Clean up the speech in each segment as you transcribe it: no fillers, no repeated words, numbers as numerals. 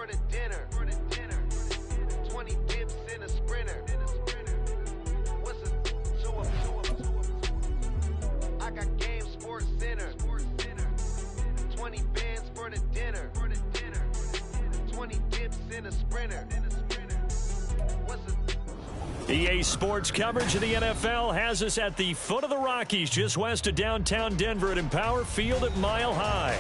for the dinner. 20 dips in a sprinter. What's a I got Game Sports Center. 20 bands for the dinner. 20 dips in a sprinter. EA Sports coverage of the NFL has us at the foot of the Rockies, just west of downtown Denver at Empower Field at Mile High.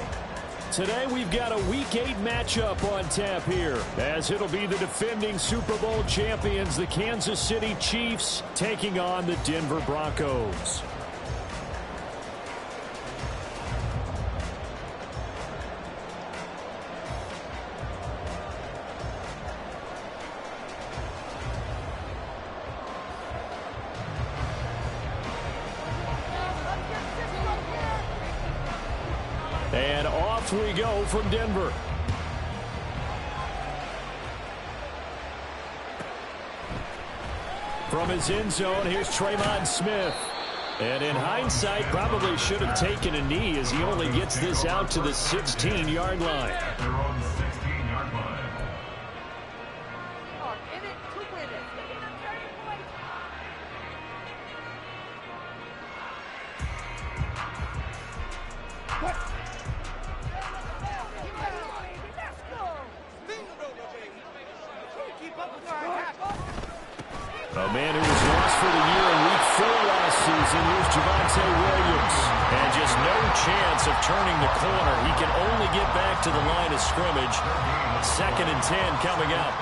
Today we've got a Week 8 matchup on tap here, as it'll be the defending Super Bowl champions, the Kansas City Chiefs, taking on the Denver Broncos. And off we go from Denver. From his end zone, here's Tremon Smith. And in hindsight, probably should have taken a knee as he only gets this out to the 16-yard line. A man who was lost for the year in Week 4 last season. Here's Javonte Williams. And just no chance of turning the corner. He can only get back to the line of scrimmage. 2nd and 10 coming up.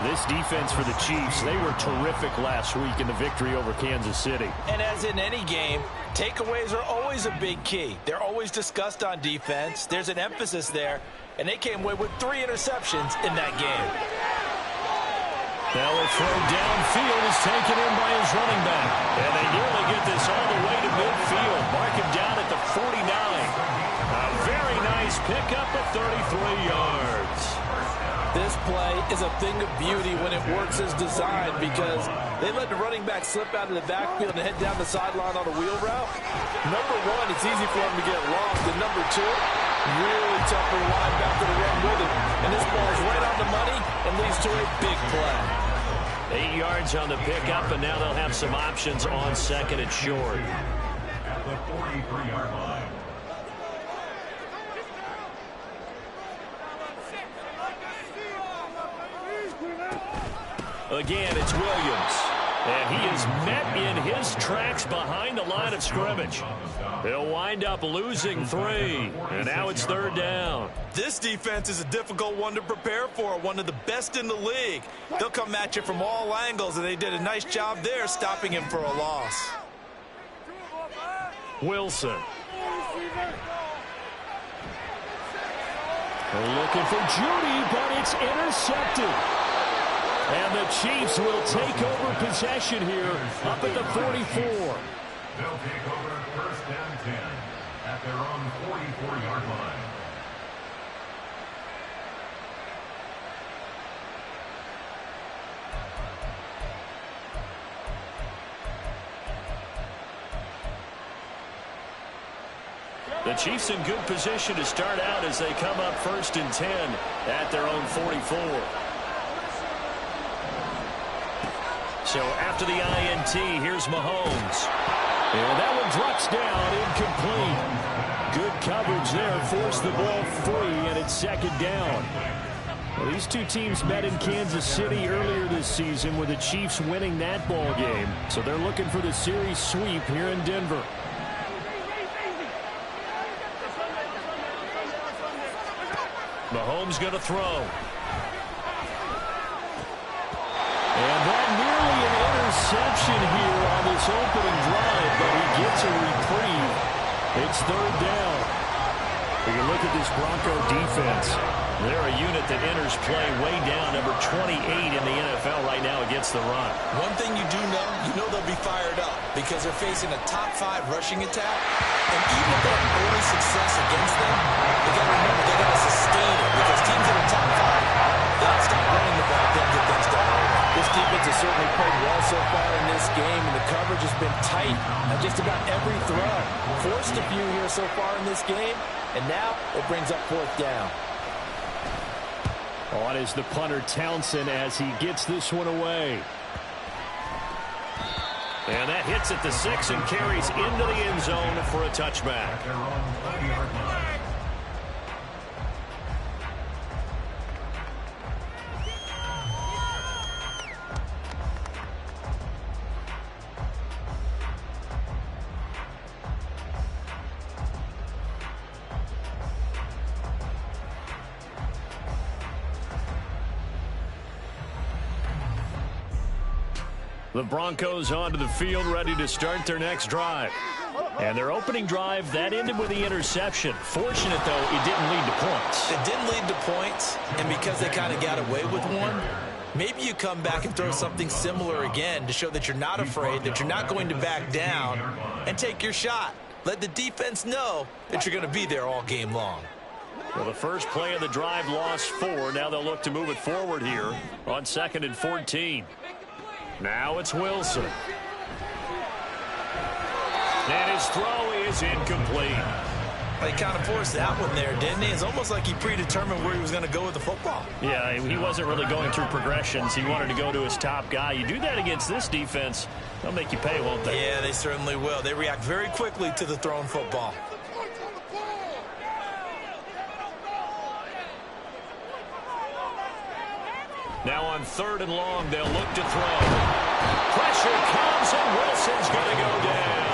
This defense for the Chiefs, they were terrific last week in the victory over Kansas City. And as in any game, takeaways are always a big key. They're always discussed on defense. There's an emphasis there, and they came away with 3 interceptions in that game. Now a throw downfield is taken in by his running back. And they nearly get this all the way to midfield. Mark him down at the 49. A very nice pickup of 33 yards. This play is a thing of beauty when it works as designed, because they let the running back slip out of the backfield and head down the sideline on a wheel route. Number one, it's easy for him to get lost. And number two, really tough for the linebacker to run with it. And this ball is right on the money and leads to a big play. 8 yards on the pickup, and now they'll have some options on 2nd and short. At the 43-yard line. Again, it's Williams. And he is met in his tracks behind the line of scrimmage. He'll wind up losing 3. And now it's 3rd down. This defense is a difficult one to prepare for, one of the best in the league. They'll come at you from all angles, and they did a nice job there stopping him for a loss. Wilson. Looking for Judy, but it's intercepted. And the Chiefs will take over possession here up at the 44. They'll take over 1st and 10 at their own 44-yard line. The Chiefs in good position to start out as they come up 1st and 10 at their own 44. So after the INT, here's Mahomes. And that one drops down, incomplete. Good coverage there, forced the ball free, and it's 2nd down. Well, these two teams met in Kansas City earlier this season with the Chiefs winning that ball game. So they're looking for the series sweep here in Denver. Mahomes going to throw. And that nearly an interception here on this opening drive, but he gets a reprieve. It's 3rd down. We can look at this Bronco defense. They're a unit that enters play way down, number 28 in the NFL right now against the run. One thing you know they'll be fired up because they're facing a top 5 rushing attack. And even if they have early success against them, they got to remember they got to sustain it, because teams that are top 5, they don't stop running the ball, they'll get things done. This defense has certainly played well so far in this game, and the coverage has been tight on just about every throw. Forced a few here so far in this game, and now it brings up 4th down. On is the punter Townsend as he gets this one away. And that hits at the 6 and carries into the end zone for a touchback. At their own 20-yard line. The Broncos onto the field, ready to start their next drive. And their opening drive, that ended with the interception. Fortunate, though, it didn't lead to points. It didn't lead to points, and because they kind of got away with one, maybe you come back and throw something similar again to show that you're not afraid, that you're not going to back down, and take your shot. Let the defense know that you're going to be there all game long. Well, the first play of the drive lost 4. Now they'll look to move it forward here on 2nd and 14. Now it's Wilson. And his throw is incomplete. He kind of forced that one there, didn't he? It's almost like he predetermined where he was going to go with the football. Yeah, he wasn't really going through progressions. He wanted to go to his top guy. You do that against this defense, they'll make you pay, won't they? Yeah, they certainly will. They react very quickly to the thrown football. Now on 3rd and long, they'll look to throw. Pressure comes, and Wilson's going to go down.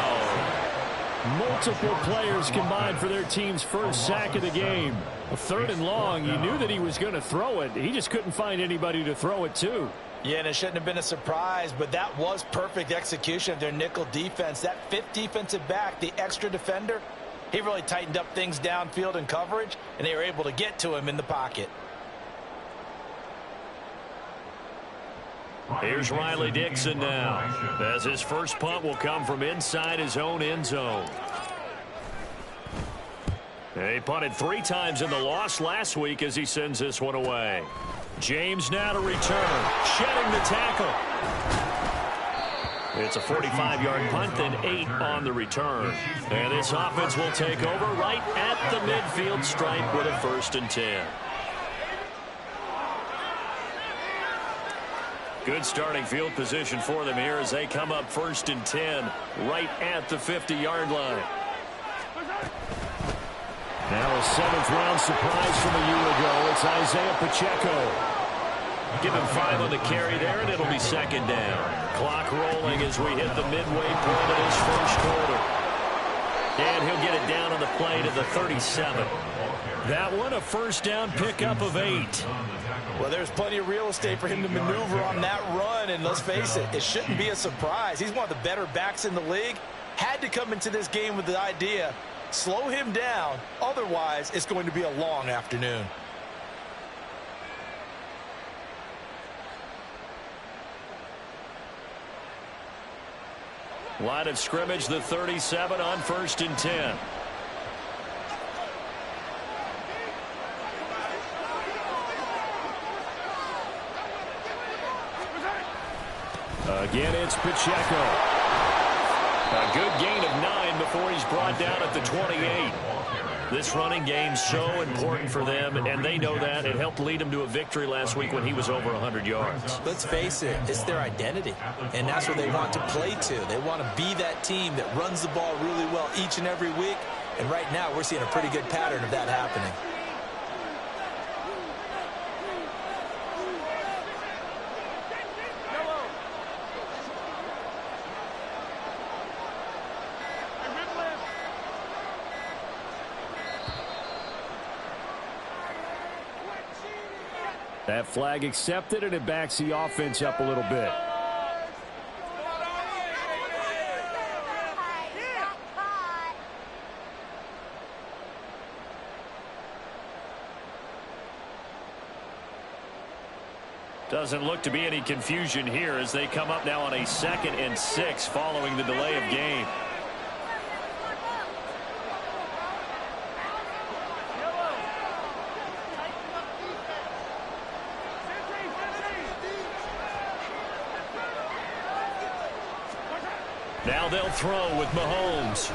Multiple players combined for their team's first sack of the game. 3rd and long, you knew that he was going to throw it. He just couldn't find anybody to throw it to. Yeah, and it shouldn't have been a surprise, but that was perfect execution of their nickel defense. That 5th defensive back, the extra defender, he really tightened up things downfield in coverage, and they were able to get to him in the pocket. Here's Riley Dixon now, as his first punt will come from inside his own end zone. He punted 3 times in the loss last week as he sends this one away. James now to return, shedding the tackle. It's a 45-yard punt, then 8 on the return. And this offense will take over right at the midfield stripe with a 1st and 10. Good starting field position for them here as they come up 1st and 10 right at the 50-yard line. Now a 7th-round surprise from a year ago. It's Isaiah Pacheco. Give him 5 on the carry there, and it'll be 2nd down. Clock rolling as we hit the midway point of this first quarter. And he'll get it down on the play to the 37. That one a 1st down pickup of 8. Well, there's plenty of real estate for him to maneuver on that run, and let's face it, it shouldn't be a surprise. He's one of the better backs in the league. Had to come into this game with the idea, slow him down, otherwise it's going to be a long afternoon. Line of scrimmage, the 37 on 1st and 10. Again, it's Pacheco. A good gain of 9 before he's brought down at the 28. This running game's so important for them, and they know that. It helped lead them to a victory last week when he was over 100 yards. Let's face it, it's their identity, and that's what they want to play to. They want to be that team that runs the ball really well each and every week, and right now we're seeing a pretty good pattern of that happening. That flag accepted, and it backs the offense up a little bit. Doesn't look to be any confusion here as they come up now on a 2nd and 6 following the delay of game. Now they'll throw with Mahomes.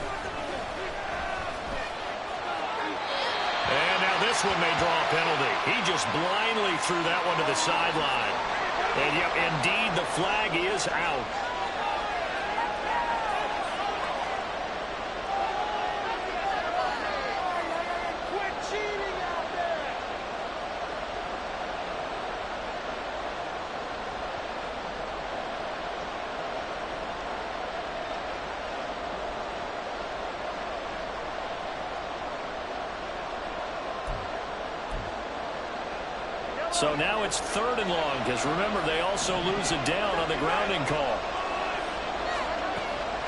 And now this this one may draw a penalty. He just blindly threw that one to the sideline. And, yep, indeed, the flag is out. So now it's 3rd and long, because remember, they also lose it down on the grounding call.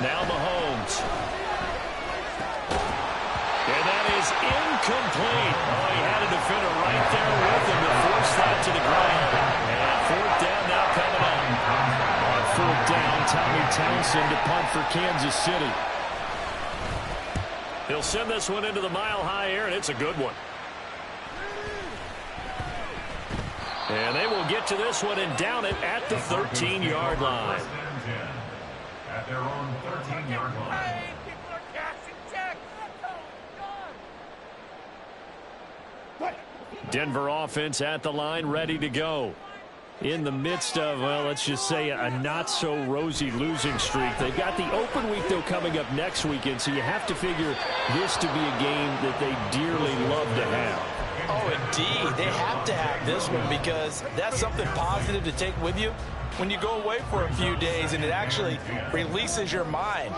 Now Mahomes. And that is incomplete. Oh, he had a defender right there with him to force that to the ground. And 4th down now coming up. On 4th down, Tommy Townsend to punt for Kansas City. He'll send this one into the mile-high air, and it's a good one. And they will get to this one and down it at the 13-yard line. At their own 13-yard line. Denver offense at the line, ready to go. In the midst of, well, let's just say a not-so-rosy losing streak. They've got the open week, though, coming up next weekend, so you have to figure this to be a game that they dearly love to have. Oh, indeed. They have to have this one because that's something positive to take with you when you go away for a few days, and it actually releases your mind.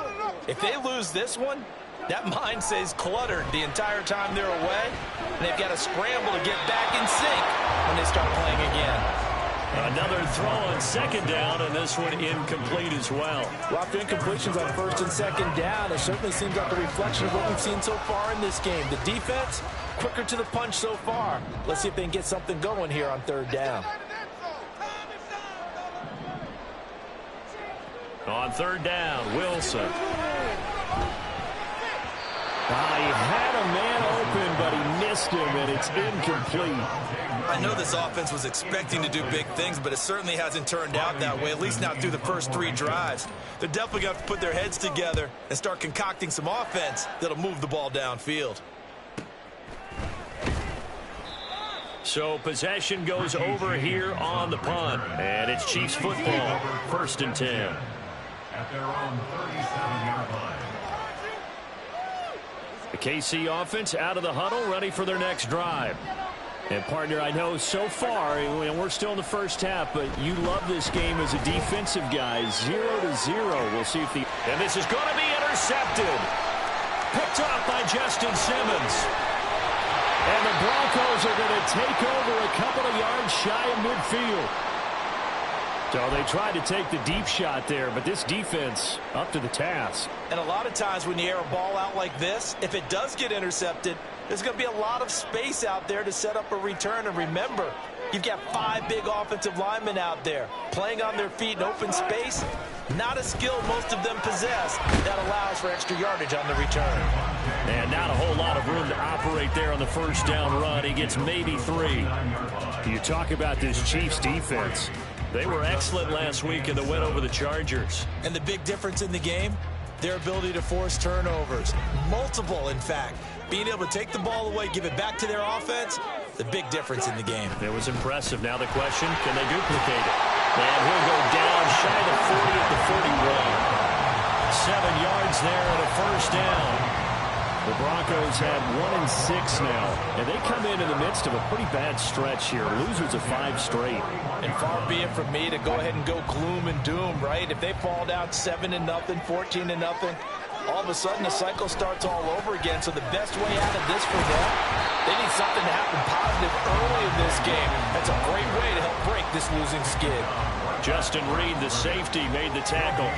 If they lose this one, that mind stays cluttered the entire time they're away, and they've got to scramble to get back in sync when they start playing again. Another throw on 2nd down, and this one incomplete as well. Well, after incompletions on 1st and 2nd down, it certainly seems like a reflection of what we've seen so far in this game. The defense, quicker to the punch so far. Let's see if they can get something going here on 3rd down. On 3rd down, Wilson. He had a man open, but he missed him, and it's incomplete. I know this offense was expecting to do big things, but it certainly hasn't turned out that way, at least not through the first 3 drives. They're definitely going to have to put their heads together and start concocting some offense that'll move the ball downfield. So possession goes over here on the punt, and it's Chiefs football, 1st and 10. At their own 37-yard line. The KC offense out of the huddle, ready for their next drive. And, partner, I know so far, and we're still in the first half, but you love this game as a defensive guy. 0-0. We'll see if the... And this is going to be intercepted. Picked up by Justin Simmons. And the Broncos are going to take over a couple of yards shy of midfield. So they tried to take the deep shot there, but this defense up to the task. And a lot of times when you air a ball out like this, if it does get intercepted, there's going to be a lot of space out there to set up a return. And remember, you've got 5 big offensive linemen out there playing on their feet in open space. Not a skill most of them possess that allows for extra yardage on the return. And not a whole lot of room to operate there on the 1st down run. He gets maybe 3. You talk about this Chiefs defense. They were excellent last week in the win over the Chargers. And the big difference in the game, their ability to force turnovers. Multiple, in fact. Being able to take the ball away, give it back to their offense, the big difference in the game. It was impressive. Now the question, can they duplicate it? And he'll go down shy of the 40 at the 41. 7 yards there and a 1st down. The Broncos had 1-6 now, and they come in the midst of a pretty bad stretch here. Losers of 5 straight. And far be it from me to go ahead and go gloom and doom, right? If they fall down 7-0, 14-0, all of a sudden the cycle starts all over again. So the best way out of this for them, they need something to happen positive early in this game. That's a great way to help break this losing skid. Justin Reed, the safety, made the tackle.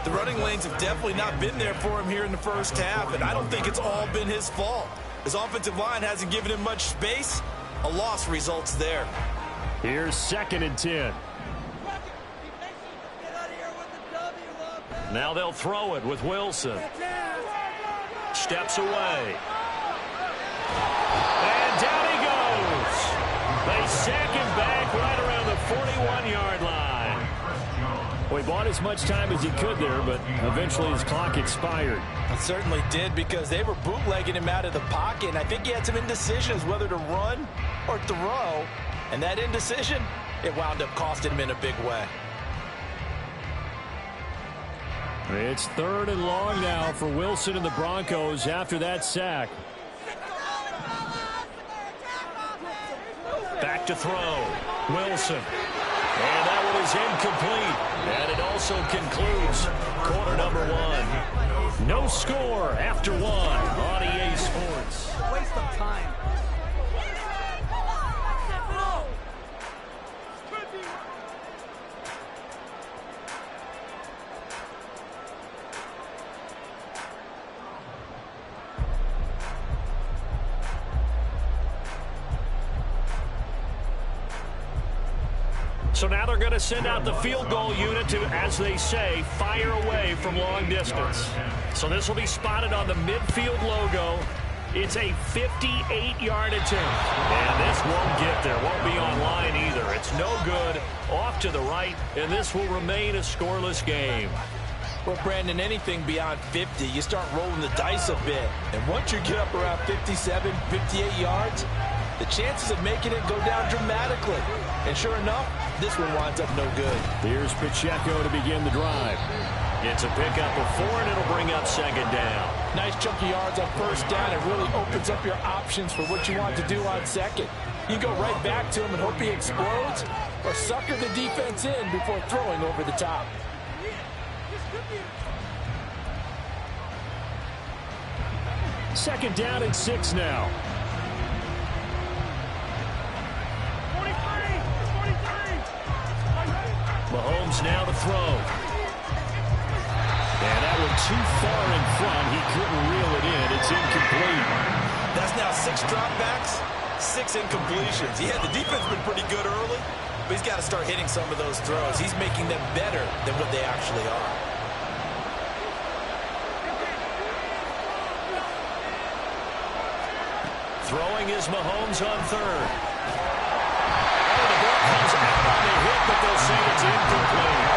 The running lanes have definitely not been there for him here in the first half, and I don't think it's all been his fault. His offensive line hasn't given him much space. A loss results there. Here's 2nd and 10. Now they'll throw it with Wilson. Steps away. And down he goes. They sack him back right around the 41-yard line. Well, he bought as much time as he could there, but eventually his clock expired. It certainly did, because they were bootlegging him out of the pocket, and I think he had some indecisions whether to run or throw. And that indecision, it wound up costing him in a big way. It's 3rd and long now for Wilson and the Broncos after that sack. Back to throw. Wilson. And that one is incomplete. And it also concludes quarter number 1. No score after 1 on EA Sports. Waste of time. So now they're going to send out the field goal unit to, as they say, fire away from long distance. So this will be spotted on the midfield logo. It's a 58-yard attempt. And this won't get there. Won't be online either. It's no good. Off to the right, and this will remain a scoreless game. Well, Brandon, anything beyond 50, you start rolling the dice a bit. And once you get up around 57, 58 yards, the chances of making it go down dramatically. And sure enough, this one winds up no good. Here's Pacheco to begin the drive. It's a pickup of 4, and it'll bring up 2nd down. Nice chunk of yards on 1st down. It really opens up your options for what you want to do on 2nd. You go right back to him and hope he explodes, or sucker the defense in before throwing over the top. Second down and 6 now. Mahomes now to throw. And that one too far in front. He couldn't reel it in. It's incomplete. That's now 6 dropbacks, 6 incompletions. Yeah, the defense has been pretty good early, but he's got to start hitting some of those throws. He's making them better than what they actually are. Throwing is Mahomes on 3rd. Oh, the ball comes out on the hit, but they'll say it's incomplete.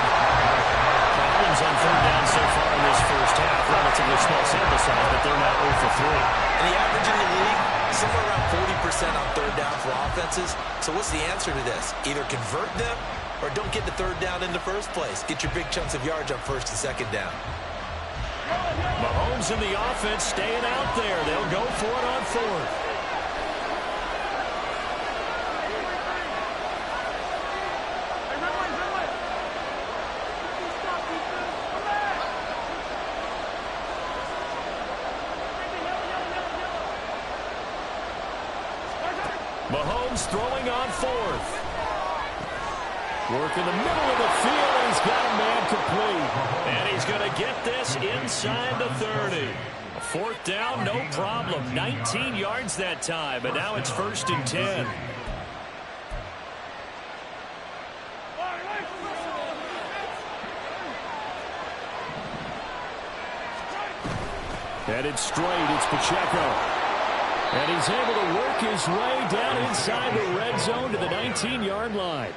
Problems on 3rd down so far in this first half. Relatively small sample size, but they're now 0 for 3. And the average in the league, somewhere around 40% on 3rd down for offenses. So what's the answer to this? Either convert them or don't get the 3rd down in the first place. Get your big chunks of yards on 1st and 2nd down. Mahomes and the offense staying out there. They'll go for it on 4th. Mahomes throwing on 4th. Work in the middle of the field, and he's got a man complete. And he's going to get this inside the 30. 4th down, no problem. 19 yards that time, and now it's 1st and 10. Headed straight, it's Pacheco. And he's able to work his way down inside the red zone to the 19-yard line.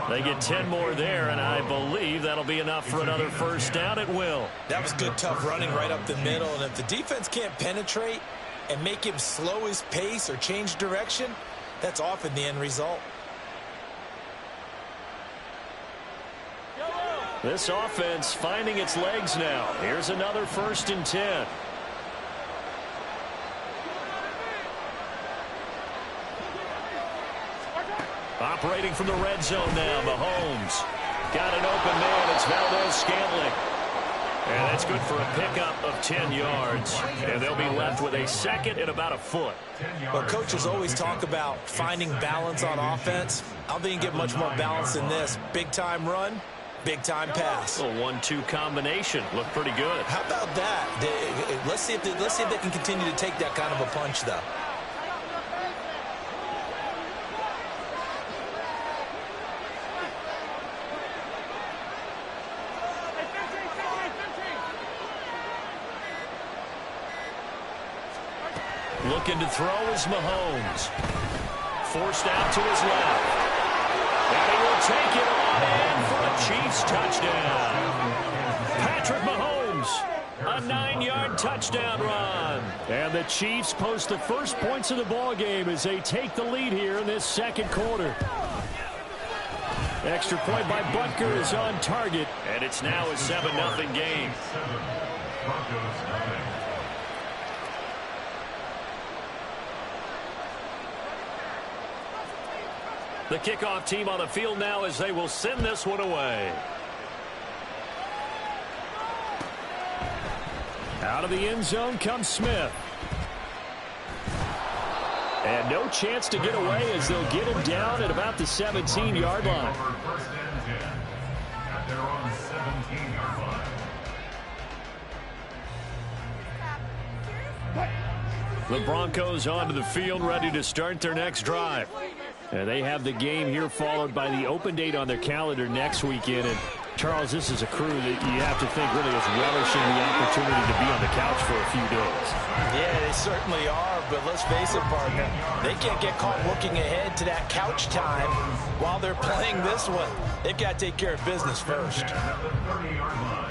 They get 10 more there, and I believe that'll be enough for another 1st down at will. That was good, tough running right up the middle. And if the defense can't penetrate and make him slow his pace or change direction, that's often the end result. This offense finding its legs now. Here's another 1st and 10. Operating from the red zone now, Mahomes. Got an open man, it's Valdez-Scantling. And that's good for a pickup of 10 yards. And they'll be left with a 2nd and about a foot. Well, coaches always talk about finding balance on offense. I don't think you get much more balance than this. Big-time run, big-time pass. A 1-2 combination. Looked pretty good. How about that? Let's see if they can continue to take that kind of a punch, though. Looking to throw is Mahomes. Forced out to his left. And he will take it on in for a Chiefs touchdown. Patrick Mahomes, a 9-yard touchdown run. And the Chiefs post the first points of the ball game as they take the lead here in this second quarter. Extra point by Butker is on target, and it's now a 7-0 game. The kickoff team on the field now as they will send this one away. Out of the end zone comes Smith. And no chance to get away as they'll get him down at about the 17-yard line. First and 10 at their own 17-yard line. The Broncos onto the field, ready to start their next drive. And they have the game here followed by the open date on their calendar next weekend. And Charles, this is a crew that you have to think really is relishing the opportunity to be on the couch for a few days. Yeah, they certainly are, but let's face it, partner. They can't get caught looking ahead to that couch time while they're playing this one. They've got to take care of business first. At the 30-yard line.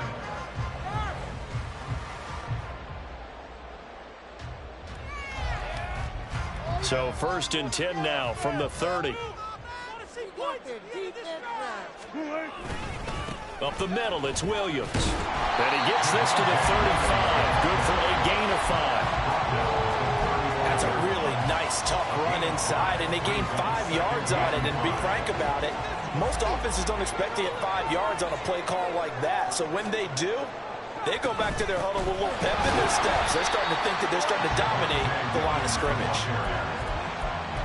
So 1st and 10 now from the 30. Up the middle, it's Williams. And he gets this to the 35. Good for a gain of 5. That's a really nice, tough run inside, and they gain 5 yards on it. And to be frank about it, most offenses don't expect to get 5 yards on a play call like that. So when they do, they go back to their huddle with a little pep in their steps. They're starting to think that they're starting to dominate the line of scrimmage.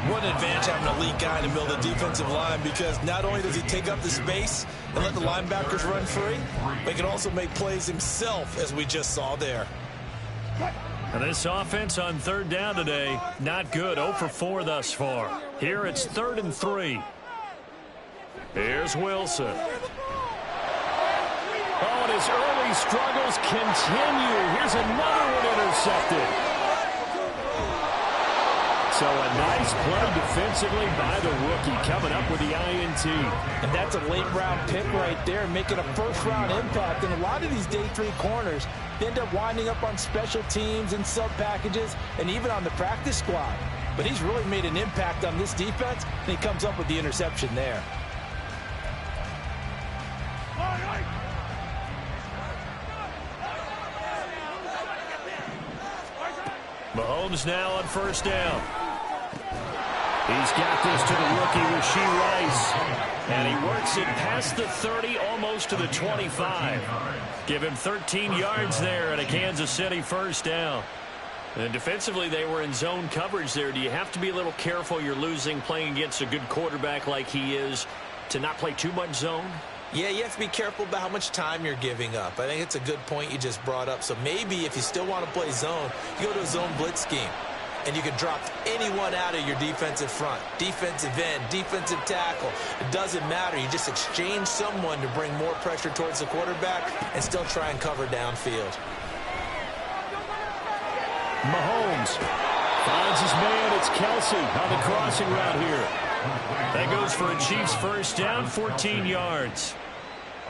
What an advantage having an elite guy in the middle of the defensive line, because not only does he take up the space and let the linebackers run free, but he can also make plays himself, as we just saw there. And this offense on 3rd down today, not good. 0 for 4 thus far. Here it's 3rd and 3. Here's Wilson. Oh, and his early struggles continue. Here's another one intercepted. So a nice play defensively by the rookie, coming up with the INT. And that's a late-round pick right there, making a first-round impact. And a lot of these day 3 corners end up winding up on special teams and sub-packages and even on the practice squad. But he's really made an impact on this defense, and he comes up with the interception there. Mahomes now on 1st down. He's got this to the rookie, Rashee Rice. And he works it past the 30, almost to the 25. Give him 13 yards there at a Kansas City 1st down. And defensively, they were in zone coverage there. Do you have to be a little careful? You're losing playing against a good quarterback like he is to not play too much zone? Yeah, you have to be careful about how much time you're giving up. I think it's a good point you just brought up. So maybe if you still want to play zone, you go to a zone blitz scheme. And you can drop anyone out of your defensive front. Defensive end, defensive tackle. It doesn't matter. You just exchange someone to bring more pressure towards the quarterback and still try and cover downfield. Mahomes finds his man. It's Kelsey on the crossing route here. That goes for a Chiefs 1st down, 14 yards.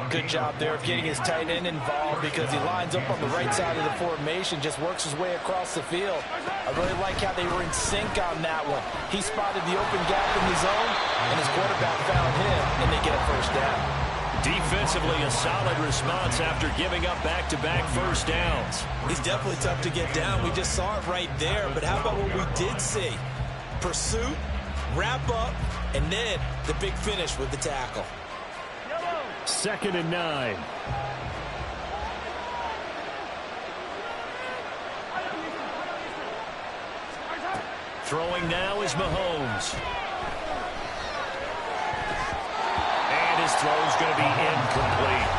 Good job there of getting his tight end involved, because he lines up on the right side of the formation, just works his way across the field. I really like how they were in sync on that one. He spotted the open gap in the zone, and his quarterback found him, and they get a 1st down. Defensively, a solid response after giving up back-to-back 1st downs. He's definitely tough to get down. We just saw it right there. But how about what we did see? Pursuit, wrap up, and then the big finish with the tackle. 2nd and 9. Throwing now is Mahomes. And his throw's going to be incomplete.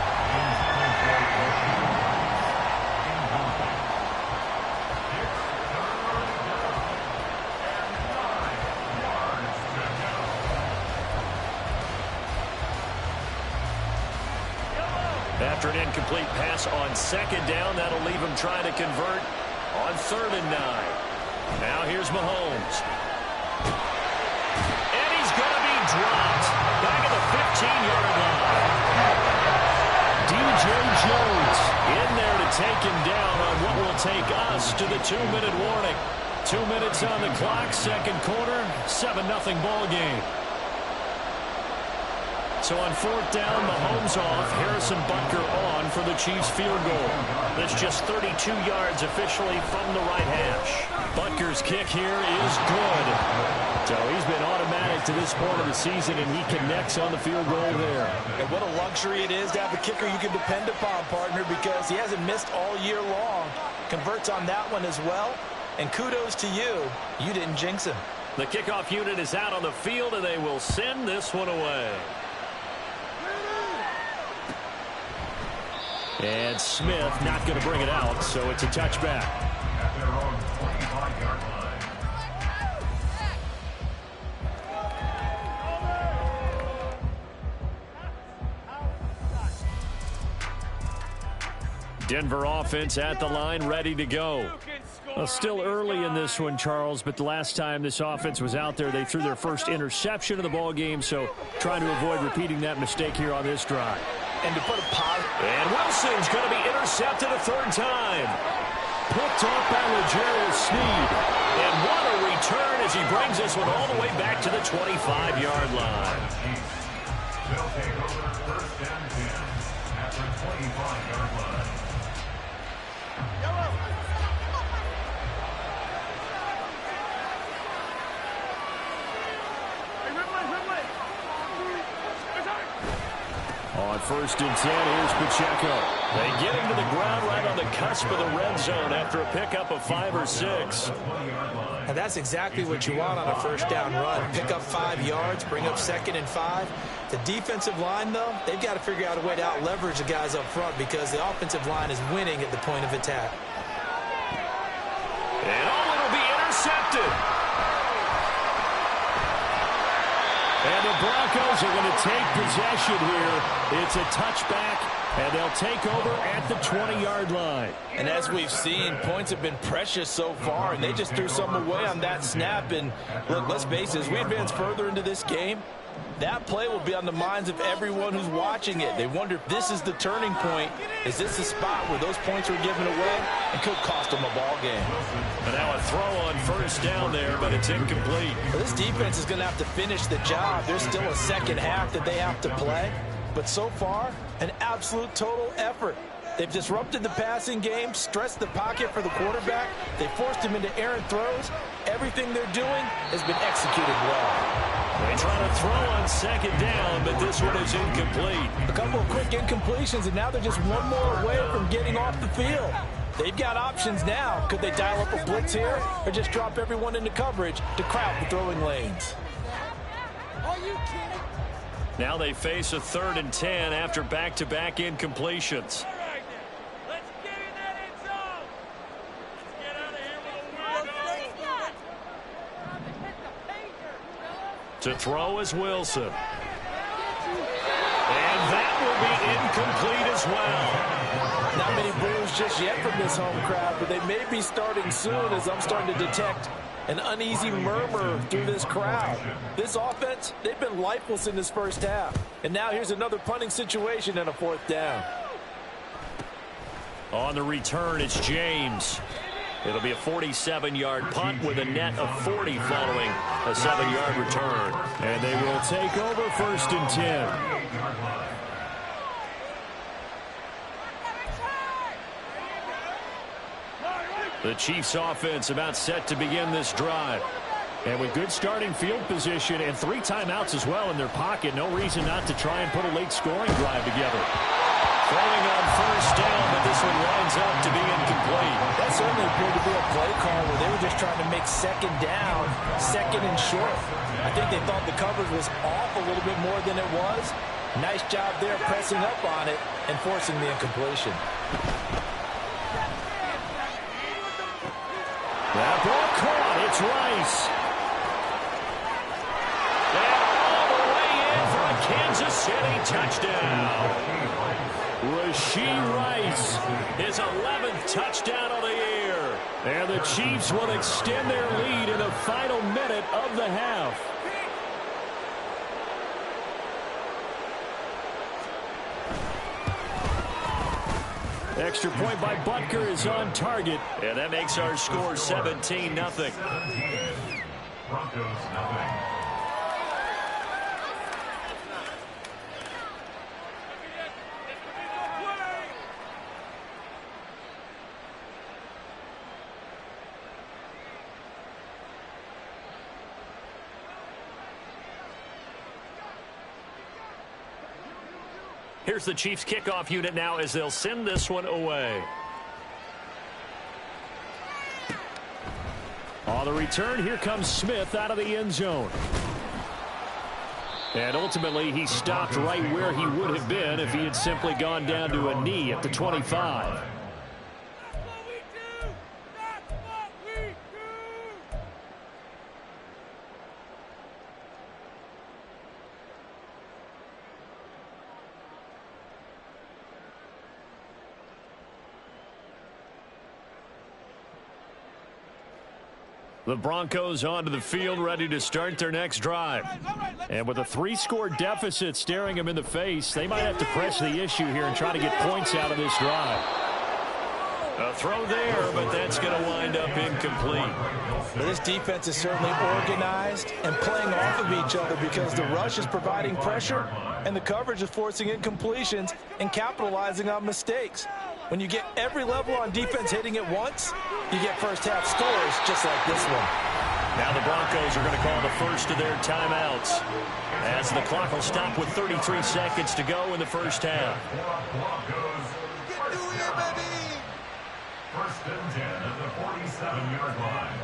After an incomplete pass on 2nd down, that'll leave him trying to convert on 3rd and 9. Now here's Mahomes. And he's going to be dropped. Back at the take us to the 2-minute warning. 2 minutes on the clock, second quarter, 7-0 ball game. So on fourth down, Mahomes off, Harrison Butker on for the Chiefs field goal. That's just 32 yards officially from the right hash. Butker's kick here is good. So he's been automatic to this point of the season, and he connects on the field goal there. And what a luxury it is to have a kicker you can depend upon, partner, because he hasn't missed all year long. Converts on that one as well. And kudos to you. You didn't jinx him. The kickoff unit is out on the field, and they will send this one away. And Smith not going to bring it out, so it's a touchback. At their own 25-yard line. Denver offense at the line, ready to go. Well, still early in this one, Charles, but the last time this offense was out there, they threw their first interception of the ball game, so trying to avoid repeating that mistake here on this drive. And to put a positive... And Wilson's going to be intercepted a third time. Picked off by L'Jarius Sneed. And what a return as he brings this one all the way back to the 25-yard line. They'll take over first and 10 at the 25-yard line. On first and 10, here's Pacheco. They get him to the ground right on the cusp of the red zone after a pickup of 5 or 6. And that's exactly what you want on a first down run. Pick up 5 yards, bring up 2nd and 5. The defensive line, though, they've got to figure out a way to out-leverage the guys up front because the offensive line is winning at the point of attack. And it'll be intercepted. And the Broncos are going to take possession here. It's a touchback, and they'll take over at the 20-yard line. And as we've seen, points have been precious so far, and they just threw some away on that snap. And look, let's face it, as we advance further into this game, that play will be on the minds of everyone who's watching it. They wonder if this is the turning point. Is this the spot where those points were given away and could cost them a ball game? And now a throw on first down there, but it's incomplete. Well, this defense is going to have to finish the job. There's still a second half that they have to play. But so far, an absolute total effort. They've disrupted the passing game, stressed the pocket for the quarterback. They forced him into errant throws. Everything they're doing has been executed well. They try to throw on second down, but this one is incomplete. A couple of quick incompletions, and now they're just one more away from getting off the field. They've got options now. Could they dial up a blitz here or just drop everyone into coverage to crowd the throwing lanes? Now they face a 3rd and 10 after back-to-back incompletions. To throw is Wilson. And that will be incomplete as well. Not many boos just yet from this home crowd, but they may be starting soon as I'm starting to detect an uneasy murmur through this crowd. This offense, they've been lifeless in this first half. And now here's another punting situation and a 4th down. On the return, it's James. It'll be a 47-yard punt with a net of 40 following a 7-yard return. And they will take over 1st and 10. The Chiefs offense about set to begin this drive. And with good starting field position and 3 timeouts as well in their pocket, no reason not to try and put a late scoring drive together. Throwing on first down, but this one winds up to be incomplete. That certainly appeared to be a play call where they were just trying to make second down, 2nd and short. I think they thought the coverage was off a little bit more than it was. Nice job there pressing up on it and forcing the incompletion. That ball caught. It's Rice. And all the way in for a Kansas City touchdown. Rashee Rice, his 11th touchdown of the year. And the Chiefs will extend their lead in the final minute of the half. Extra point by Butker is on target, and that makes our score 17-0. Broncos, nothing. Here's the Chiefs kickoff unit now as they'll send this one away. On the return, here comes Smith out of the end zone. And ultimately, he stopped right where he would have been if he had simply gone down to a knee at the 25. The Broncos onto the field, ready to start their next drive. And with a 3-score deficit staring them in the face, they might have to press the issue here and try to get points out of this drive. A throw there, but that's going to wind up incomplete. Well, this defense is certainly organized and playing off of each other because the rush is providing pressure and the coverage is forcing incompletions and capitalizing on mistakes. When you get every level on defense hitting at once, you get first-half scores just like this one. Now the Broncos are going to call the first of their timeouts as the clock will stop with 33 seconds to go in the first half. First and 10 at the 47-yard line.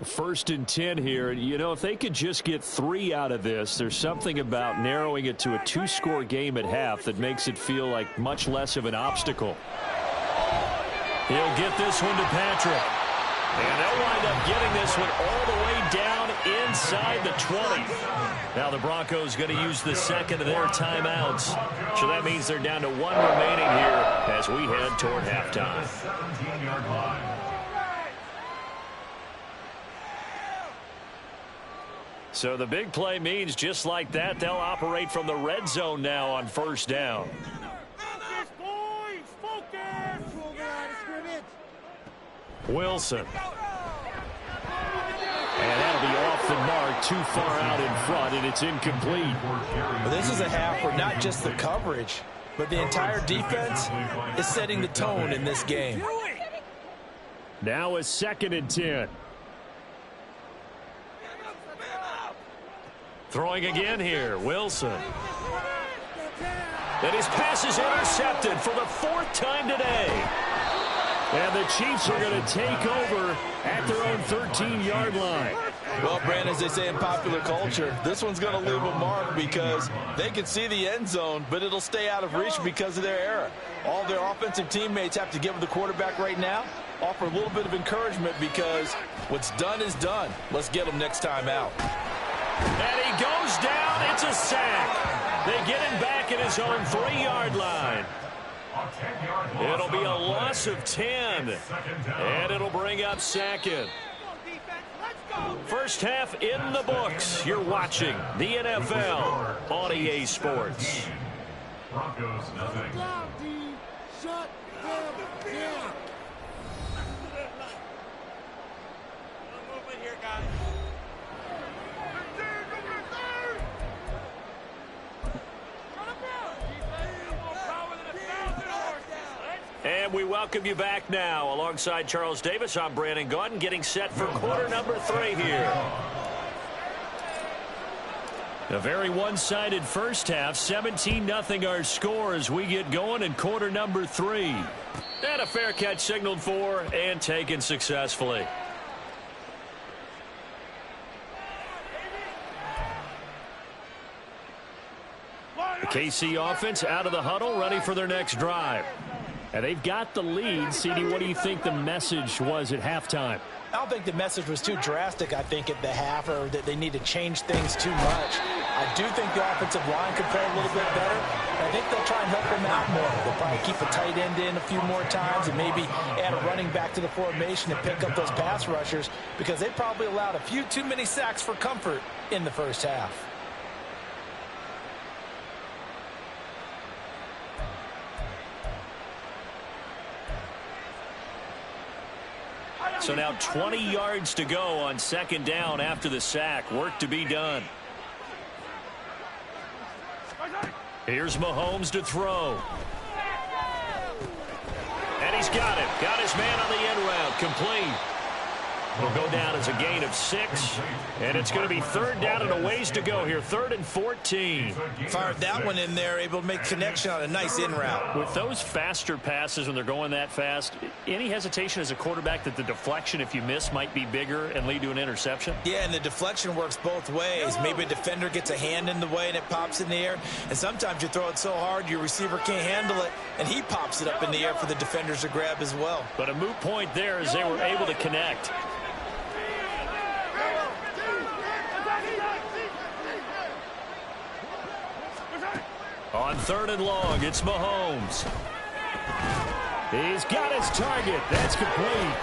First and 10 here. You know, if they could just get 3 out of this, there's something about narrowing it to a 2-score game at half that makes it feel like much less of an obstacle. He'll get this one to Patrick. And they'll wind up getting this one all the way down inside the 20. Now the Broncos going to use the second of their timeouts. So that means they're down to 1 remaining here as we head toward halftime. 17-yard line. So the big play means just like that, they'll operate from the red zone now on first down. Wilson. And that'll be off the mark, too far out in front, and it's incomplete. Well, this is a half where not just the coverage, but the entire defense is setting the tone in this game. Now a 2nd and 10. Throwing again here, Wilson. And his pass is intercepted for the 4th time today. And the Chiefs are going to take over at their own 13-yard line. Well, Brandon, as they say in popular culture, this one's going to leave a mark because they can see the end zone, but it'll stay out of reach because of their error. All their offensive teammates have to give the quarterback right now, offer a little bit of encouragement because what's done is done. Let's get them next time out. And he goes down. It's a sack. They get him back at his own 3-yard line. It'll be a loss of 10. And it'll bring up 2nd. First half in the books. You're watching the NFL on EA Sports. Broncos, nothing. Shut them down. Movement here, guys. And we welcome you back now. Alongside Charles Davis, I'm Brandon Gaudin, getting set for quarter number 3 here. A very one-sided first half. 17-0 our score as we get going in quarter number 3. And a fair catch signaled for and taken successfully. The KC offense out of the huddle, ready for their next drive. And they've got the lead. CD, what do you think the message was at halftime? I don't think the message was too drastic, I think, at the half, or that they need to change things too much. I do think the offensive line could play a little bit better. I think they'll try and help him out more. They'll probably keep a tight end in a few more times and maybe add a running back to the formation and pick up those pass rushers because they probably allowed a few too many sacks for comfort in the first half. So now 20 yards to go on second down after the sack. Work to be done. Here's Mahomes to throw. And he's got it. Got his man on the end route. Complete. It'll go down as a gain of 6. And it's going to be third down and a ways to go here. 3rd and 14. Fired that one in there, able to make connection on a nice in route. With those faster passes when they're going that fast, any hesitation as a quarterback that the deflection, if you miss, might be bigger and lead to an interception? Yeah, and the deflection works both ways. Maybe a defender gets a hand in the way and it pops in the air. And sometimes you throw it so hard your receiver can't handle it, and he pops it up in the air for the defenders to grab as well. But a moot point there as they were able to connect. On 3rd and long, it's Mahomes. He's got his target. That's complete.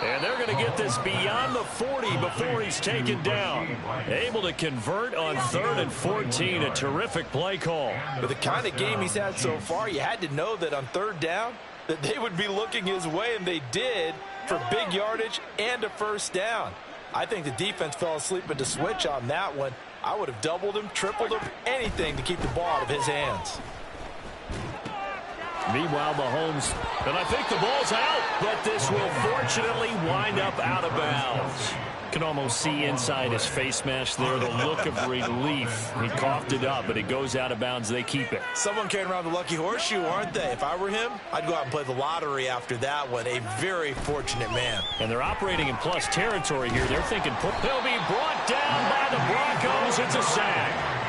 And they're going to get this beyond the 40 before he's taken down. Able to convert on 3rd and 14. A terrific play call. With the kind of game he's had so far, you had to know that on 3rd down that they would be looking his way, and they did, for big yardage and a first down. I think the defense fell asleep at the switch on that one. I would have doubled him, tripled him, anything to keep the ball out of his hands. Meanwhile, Mahomes, and I think the ball's out, but this will fortunately wind up out of bounds. Can almost see inside his face mask there the look of relief. He coughed it up, but it goes out of bounds. They keep it. Someone carrying around the lucky horseshoe, aren't they? If I were him, I'd go out and play the lottery after that one. A very fortunate man. And they're operating in plus territory here. They're thinking they'll be brought down by the Broncos. It's a sack.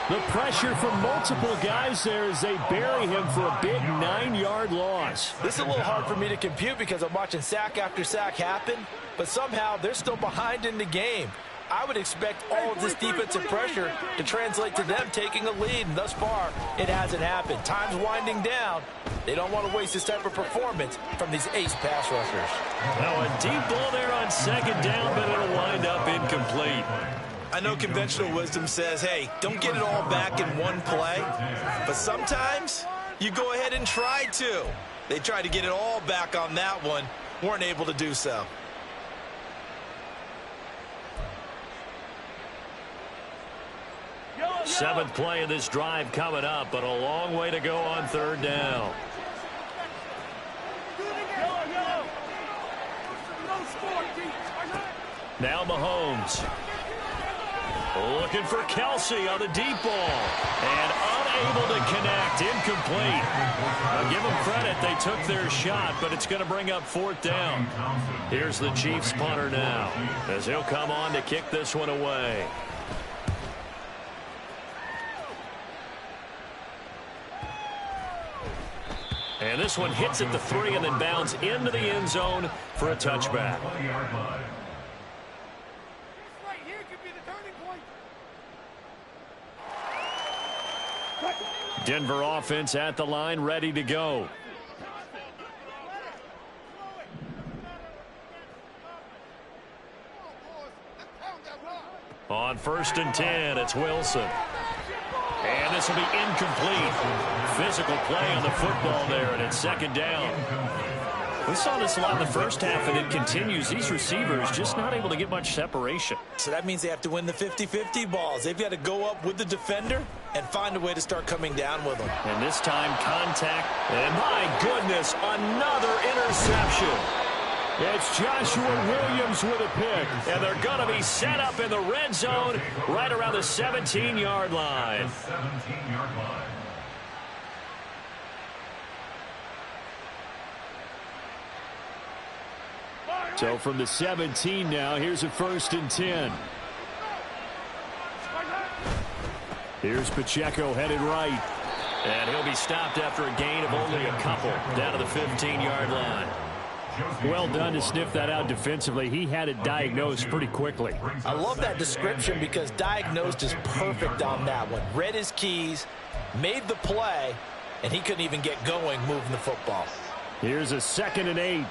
The pressure from multiple guys there as they bury him for a big 9-yard loss. This is a little hard for me to compute because I'm watching sack after sack happen, but somehow they're still behind in the game. I would expect all of this defensive pressure to translate to them taking a lead, and thus far, it hasn't happened. Time's winding down. They don't want to waste this type of performance from these ace pass rushers. Now a deep ball there on second down, but it'll wind up incomplete. I know conventional wisdom says, hey, don't get it all back in one play, but sometimes you go ahead and try to. They tried to get it all back on that one, weren't able to do so. Seventh play of this drive coming up, but a long way to go on 3rd down. Now Mahomes. Looking for Kelsey on the deep ball. And unable to connect. Incomplete. I'll give them credit. They took their shot, but it's going to bring up 4th down. Here's the Chiefs punter now as he'll come on to kick this one away. And this one hits at the 3 and then bounds into the end zone for a touchback. Denver offense at the line, ready to go. On 1st and 10, it's Wilson. And this will be incomplete. Physical play on the football there, and it's 2nd down. We saw this a lot in the first half, and it continues. These receivers just not able to get much separation. So that means they have to win the 50-50 balls. They've got to go up with the defender and find a way to start coming down with them. And this time, contact. And my goodness, another interception. It's Joshua Williams with a pick. And they're going to be set up in the red zone right around the 17-yard line. So from the 17 now, here's a 1st and 10. Here's Pacheco headed right. And he'll be stopped after a gain of only a couple down to the 15-yard line. Well done to sniff that out defensively. He had it diagnosed pretty quickly. I love that description because diagnosed is perfect on that one. Read his keys, made the play, and he couldn't even get going moving the football. Here's a 2nd and 8.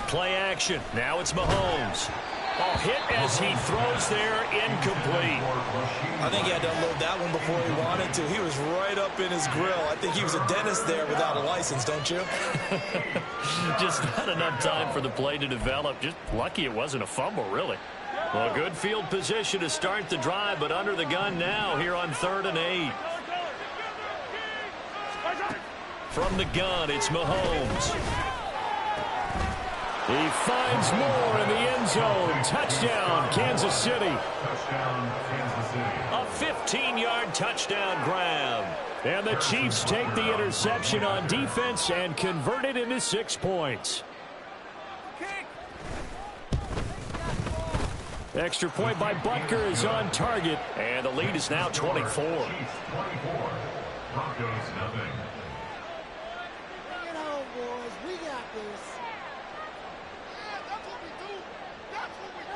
Play action. Now it's Mahomes. Ball hit as he throws there, incomplete. I think he had to unload that one before he wanted to. He was right up in his grill. I think he was a dentist there without a license, don't you? Just not enough time for the play to develop. Just lucky it wasn't a fumble, really. Well, good field position to start the drive, but under the gun now here on 3rd and 8. From the gun, it's Mahomes. He finds more in the end zone. Touchdown, Kansas City. Touchdown, Kansas City. A 15-yard touchdown grab. And the Chiefs take the interception on defense and convert it into 6 points. Extra point by Butker is on target. And the lead is now 24. Chiefs 24. Broncos nothing. Bring it home, boys. We got this. Yeah, that's what we do. That's what we do.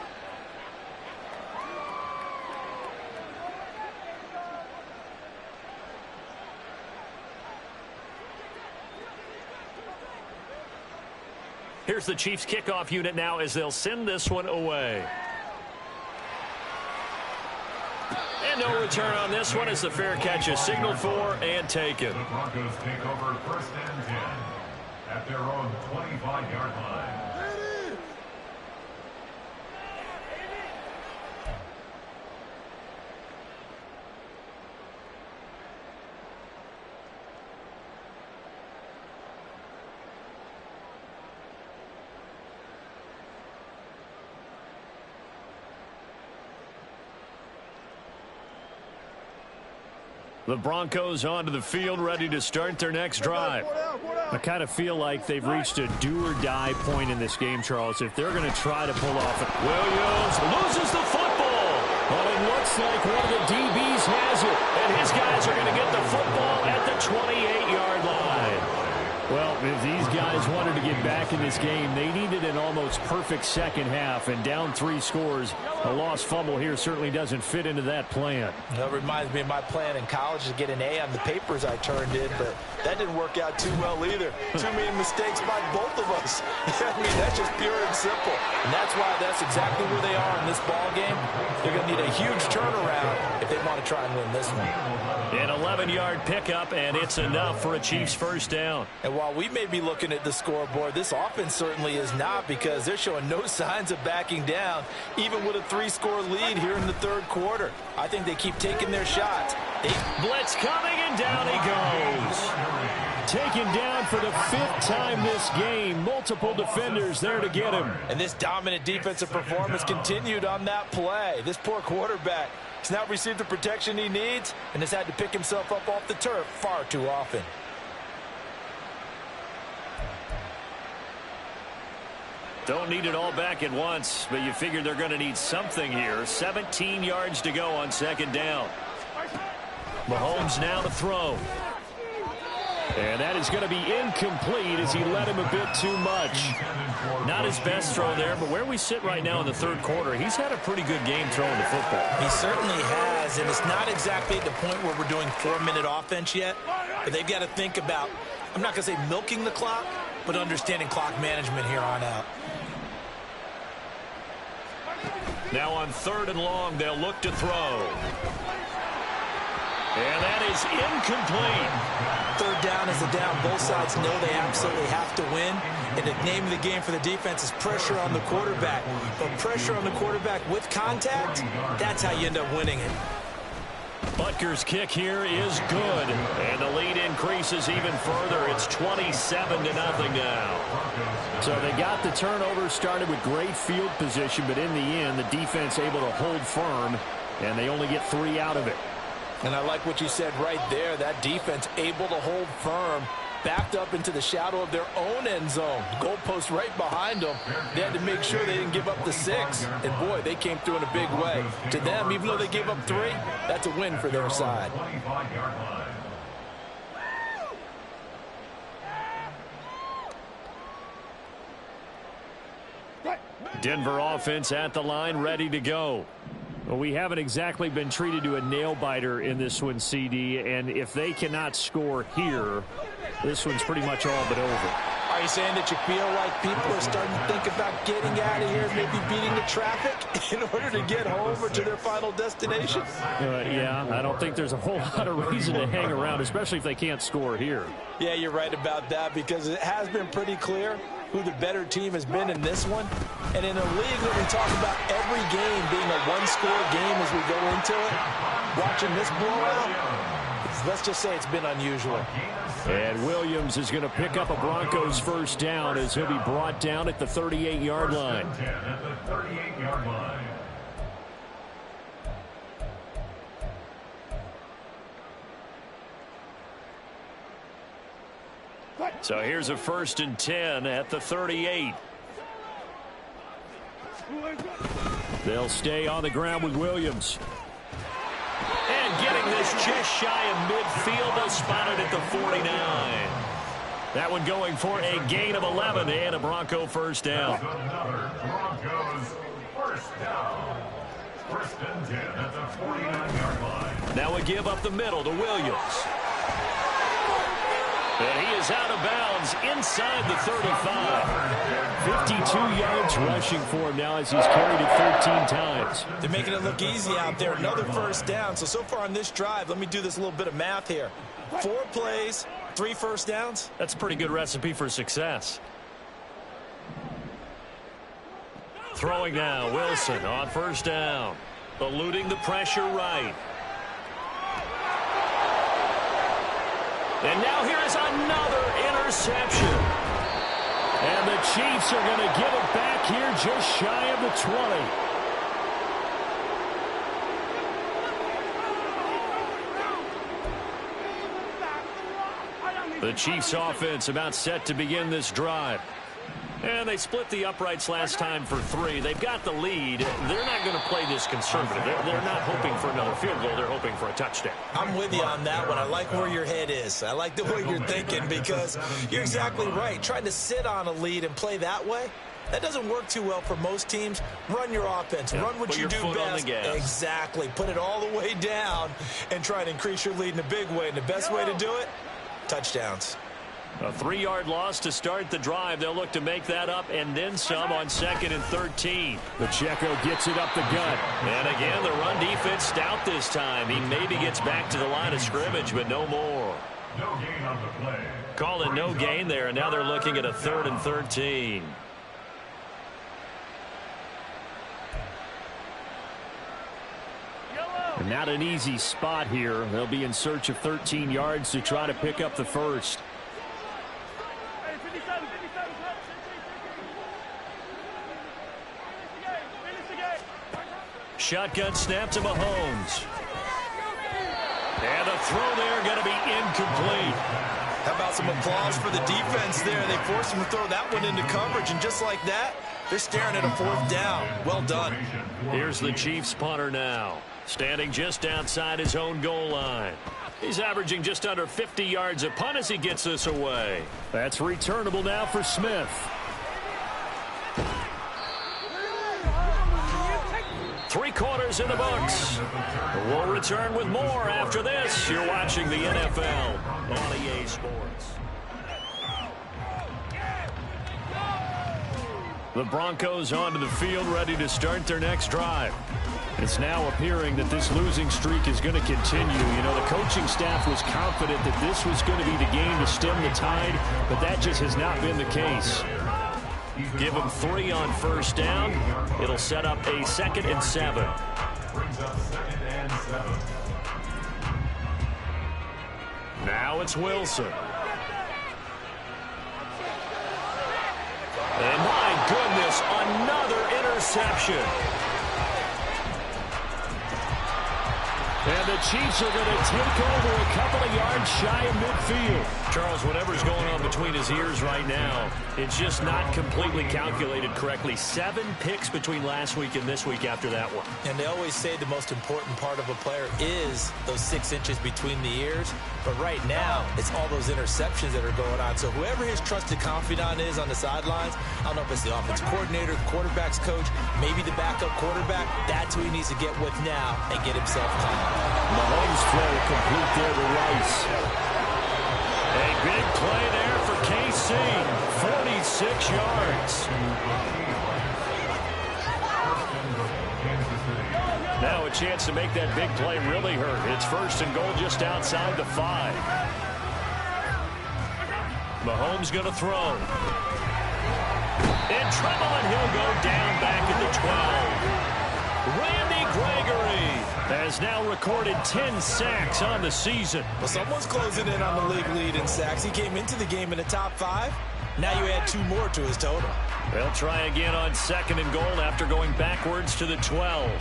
Here's the Chiefs kickoff unit now as they'll send this one away. And no return on this one as the fair catch is signaled for and taken. The Broncos take over 1st and 10 at their own 25-yard line. The Broncos onto the field, ready to start their next drive. I kind of feel like they've reached a do-or-die point in this game, Charles, if they're going to try to pull off it. Williams loses the football, but it looks like one of the DBs has it, and his guys are going to get the football at the 28-yard line. Well, if these guys wanted to get back in this game, they needed an almost perfect second half, and down 3 scores. A lost fumble here certainly doesn't fit into that plan. That reminds me of my plan in college to get an A on the papers I turned in, but that didn't work out too well either. Too many mistakes by both of us. I mean, that's just pure and simple. And that's why that's exactly where they are in this ball game. They're going to need a huge turnaround if they want to try and win this one. An 11-yard pickup, and it's enough for a Chiefs first down. And while we may be looking at the scoreboard, this offense certainly is not, because they're showing no signs of backing down, even with a 3-score lead here in the 3rd quarter. I think they keep taking their shots. Blitz coming, and down he goes. Taken down for the 5th time this game. Multiple defenders there to get him. And this dominant defensive performance continued on that play. This poor quarterback has not received the protection he needs and has had to pick himself up off the turf far too often. Don't need it all back at once, but you figure they're going to need something here. 17 yards to go on 2nd down. Mahomes now to throw. And that is going to be incomplete as he led him a bit too much. Not his best throw there, but where we sit right now in the 3rd quarter, he's had a pretty good game throwing the football. He certainly has, and it's not exactly at the point where we're doing 4-minute offense yet, but they've got to think about, I'm not going to say milking the clock, but understanding clock management here on out. Now on 3rd and long, they'll look to throw. And that is incomplete. 3rd down is a down. Both sides know they absolutely have to win. And the name of the game for the defense is pressure on the quarterback. But pressure on the quarterback with contact, that's how you end up winning it. Butker's kick here is good. And the lead increases even further. It's 27-0 now. So they got the turnover started with great field position, but in the end, the defense able to hold firm, and they only get 3 out of it. And I like what you said right there. That defense able to hold firm, backed up into the shadow of their own end zone. Goalpost right behind them. They had to make sure they didn't give up the 6. And, boy, they came through in a big way. To them, even though they gave up 3, that's a win for their side. Denver offense at the line, ready to go. Well, we haven't exactly been treated to a nail-biter in this one, CD, and if they cannot score here, this one's pretty much all but over. Are you saying that you feel like people are starting to think about getting out of here, maybe beating the traffic in order to get home or to their final destination? Yeah, I don't think there's a whole lot of reason to hang around, especially if they can't score here. Yeah, you're right about that, because it has been pretty clear who the better team has been in this one. And in a league that we talk about every game being a one-score game as we go into it, watching this blowout, let's just say it's been unusual. And Williams is going to pick up a Broncos first down as he'll be brought down at the 38-yard line. At the 38-yard line. So here's a 1st and 10 at the 38. They'll stay on the ground with Williams. And getting this just shy of midfield. They'll spot it at the 49. That one going for a gain of 11 and a Bronco first down. Another Broncos first down. 1st and 10 at the 49-yard line. Now a give up the middle to Williams. And he is out of bounds inside the 35. 52 yards rushing for him now as he's carried it 13 times. They're making it look easy out there. Another first down. So far on this drive, let me do this little bit of math here. 4 plays, 3 first downs. That's a pretty good recipe for success. Throwing now, Wilson on first down. Eluding the pressure right. And now here is another interception. And the Chiefs are going to give it back here just shy of the 20. The Chiefs offense about set to begin this drive. And they split the uprights last time for 3. They've got the lead. They're not going to play this conservative. They're not hoping for another field goal. They're hoping for a touchdown. I'm with you on that one. I like where your head is. I like the way you're thinking, because you're exactly right. Trying to sit on a lead and play that way, that doesn't work too well for most teams. Run your offense. Yeah, run what you do best. On the gas. Exactly. Put it all the way down and try to increase your lead in a big way. And the best way to do it, touchdowns. A 3-yard loss to start the drive. They'll look to make that up and then some on 2nd and 13. Pacheco gets it up the gut. And again, the run defense stout this time. He maybe gets back to the line of scrimmage, but no more. No gain on the play. Call it no gain there, and now they're looking at a 3rd and 13. And not an easy spot here. They'll be in search of 13 yards to try to pick up the first. Shotgun snap to Mahomes. And the throw there going to be incomplete. How about some applause for the defense there? They forced him to throw that one into coverage, and just like that, they're staring at a 4th down. Well done. Here's the Chiefs punter now, standing just outside his own goal line. He's averaging just under 50 yards a punt as he gets this away. That's returnable now for Smith. Three-quarters in the books. We'll return with more after this. You're watching the NFL on EA Sports. The Broncos onto the field, ready to start their next drive. It's now appearing that this losing streak is going to continue. You know, the coaching staff was confident that this was going to be the game to stem the tide, but that just has not been the case. Give them 3 on first down. It'll set up a 2nd and 7. Brings up 2nd and 7. Now it's Wilson. And my goodness, another interception. And And the Chiefs are going to take over a couple of yards shy of midfield. Charles, whatever's going on between his ears right now, it's just not completely calculated correctly. 7 picks between last week and this week after that one. And they always say the most important part of a player is those 6 inches between the ears. But right now, it's all those interceptions that are going on. So whoever his trusted confidant is on the sidelines, I don't know if it's the offensive coordinator, the quarterback's coach, maybe the backup quarterback, that's who he needs to get with now and get himself calm. Mahomes throw complete there to Rice. A big play there for KC. 46 yards. Now a chance to make that big play really hurt. It's 1st and goal just outside the 5. Mahomes going to throw. In trouble, and he'll go down back at the 12. Randy Gregory has now recorded 10 sacks on the season. Well, someone's closing in on the league lead in sacks. He came into the game in the top 5. Now you add 2 more to his total. They'll try again on 2nd and goal after going backwards to the 12.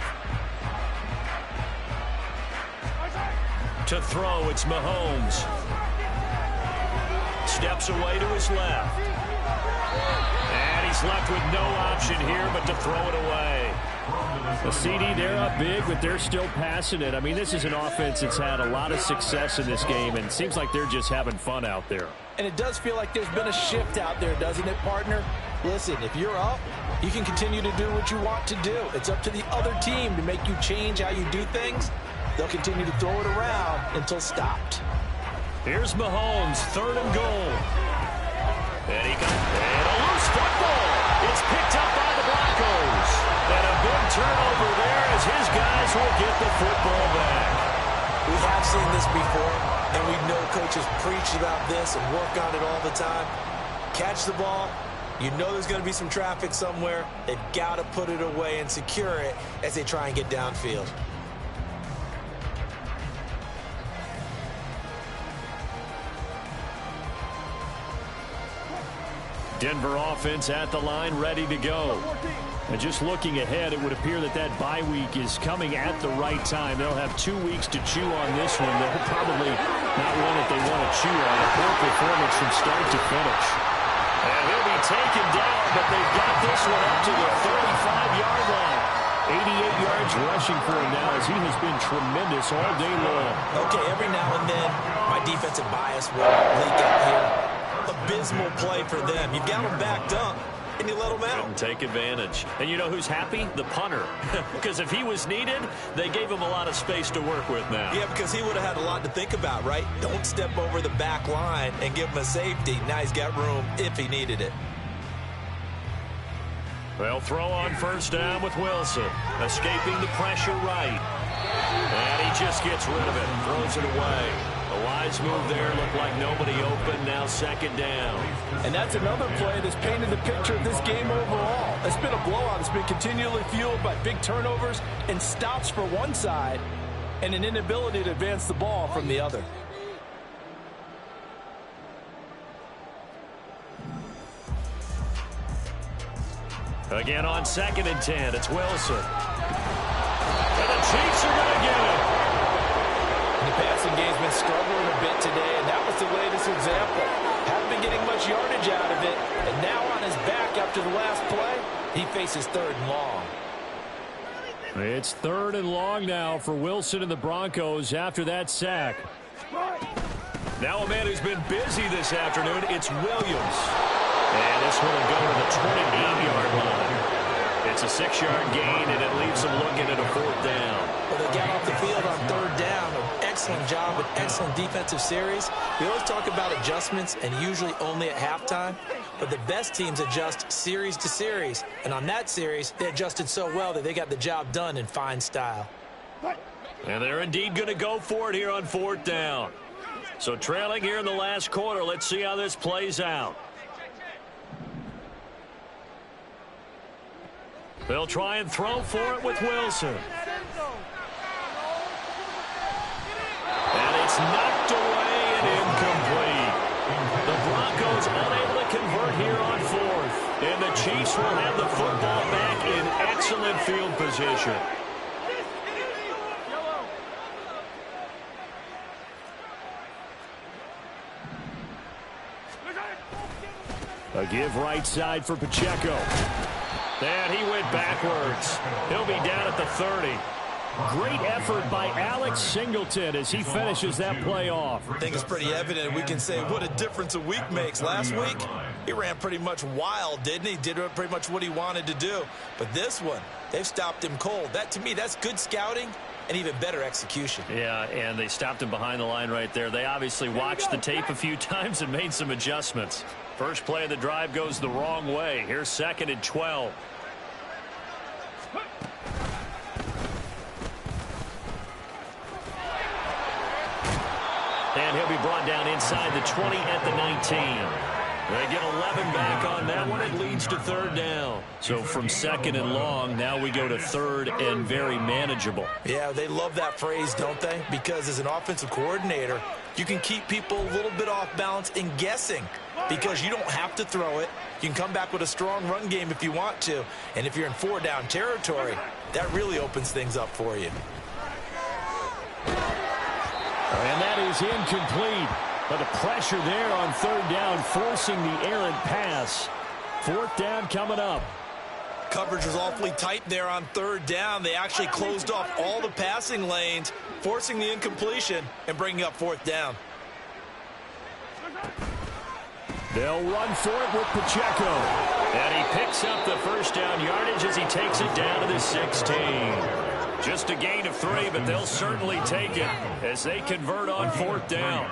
To throw, it's Mahomes. Steps away to his left. And he's left with no option here but to throw it away. The CD, they're up big, but they're still passing it. I mean, this is an offense that's had a lot of success in this game, and it seems like they're just having fun out there. And it does feel like there's been a shift out there, doesn't it, partner? Listen, if you're up, you can continue to do what you want to do. It's up to the other team to make you change how you do things. They'll continue to throw it around until stopped. Here's Mahomes, 3rd and goal. And he got a loose football. It's picked up by the Broncos. And a big turnover there as his guys will get the football back. We have seen this before, and we know coaches preach about this and work on it all the time. Catch the ball. You know there's going to be some traffic somewhere. They've got to put it away and secure it as they try and get downfield. Denver offense at the line, ready to go. And just looking ahead, it would appear that that bye week is coming at the right time. They'll have 2 weeks to chew on this one. They'll probably not one that they want to chew on. A poor performance from start to finish. And he'll be taken down, but they've got this one up to the 35-yard line. 88 yards rushing for him now as he has been tremendous all day long. Okay, every now and then, my defensive bias will leak out here. Abysmal play for them. You've got them backed up, and you let them out. And take advantage. And you know who's happy? The punter. Because if he was needed, they gave him a lot of space to work with now. Yeah, because he would have had a lot to think about, right? Don't step over the back line and give him a safety. Now he's got room if he needed it. They'll throw on 1st down with Wilson. Escaping the pressure right. And he just gets rid of it. Throws it away. A wise move there. Looked like nobody open. Now 2nd down. And that's another play that's painted the picture of this game overall. It's been a blowout. It's been continually fueled by big turnovers and stops for one side and an inability to advance the ball from the other. Again on 2nd and 10. It's Wilson. And the Chiefs are going to get it. The passing game's been struggling a bit today, and that was the latest example. Haven't been getting much yardage out of it, and now on his back after the last play, he faces 3rd and long. It's 3rd and long now for Wilson and the Broncos after that sack. Now a man who's been busy this afternoon, it's Williams. And this one will go to the 28-yard line. It's a 6-yard gain, and it leaves them looking at a 4th down. Well, they got off the field on 3rd down. An excellent job, an excellent defensive series. We always talk about adjustments, and usually only at halftime. But the best teams adjust series to series. And on that series, they adjusted so well that they got the job done in fine style. And they're indeed going to go for it here on 4th down. So trailing here in the last quarter, let's see how this plays out. They'll try and throw for it with Wilson. And it's knocked away and incomplete. The Broncos unable to convert here on 4th. And the Chiefs will have the football back in excellent field position. A give right side for Pacheco. And he went backwards. He'll be down at the 30. Great effort by Alex Singleton as he finishes that play off. I think it's pretty evident. We can say what a difference a week makes. Last week, he ran pretty much wild, didn't he? Did pretty much what he wanted to do. But this one, they've stopped him cold. That, to me, that's good scouting and even better execution. Yeah, and they stopped him behind the line right there. They obviously watched the tape a few times and made some adjustments. First play of the drive goes the wrong way. Here's 2nd and 12. And he'll be brought down inside the 20 at the 19. They get 11 back on that one. It leads to 3rd down. So from 2nd and long, now we go to 3rd and very manageable. Yeah, they love that phrase, don't they? Because as an offensive coordinator, you can keep people a little bit off balance and guessing because you don't have to throw it. You can come back with a strong run game if you want to. And if you're in 4-down territory, that really opens things up for you. And that is incomplete. But the pressure there on 3rd down, forcing the errant pass. 4th down coming up. Coverage was awfully tight there on 3rd down. They actually closed off all the passing lanes, forcing the incompletion and bringing up 4th down. They'll run for it with Pacheco. And he picks up the 1st down yardage as he takes it down to the 16. Just a gain of 3, but they'll certainly take it as they convert on 4th down.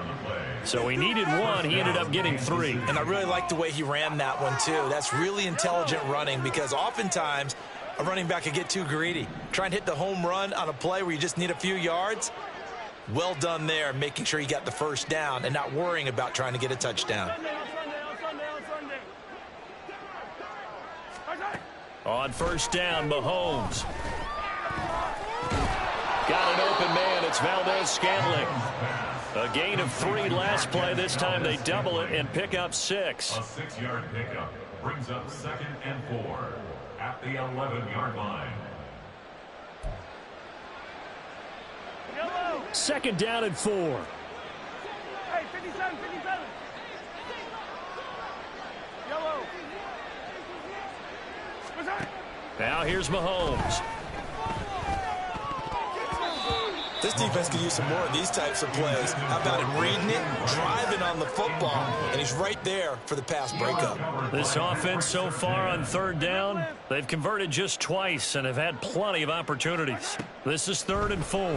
So he needed 1. He ended up getting 3. And I really like the way he ran that one, too. That's really intelligent running because oftentimes a running back can get too greedy. Try and hit the home run on a play where you just need a few yards. Well done there, making sure you got the 1st down and not worrying about trying to get a touchdown. On 1st down, Mahomes. Got an open man. It's Valdez-Scantling. A gain of 3 last play. This time they double it and pick up 6. A 6-yard pickup brings up 2nd and 4 at the 11-yard line. 2nd down and 4. Hey, 57, 57. Yellow. Now here's Mahomes. This defense could use some more of these types of plays. How about him reading it, driving on the football, and he's right there for the pass breakup. This offense so far on 3rd down, they've converted just twice and have had plenty of opportunities. This is 3rd and 4. And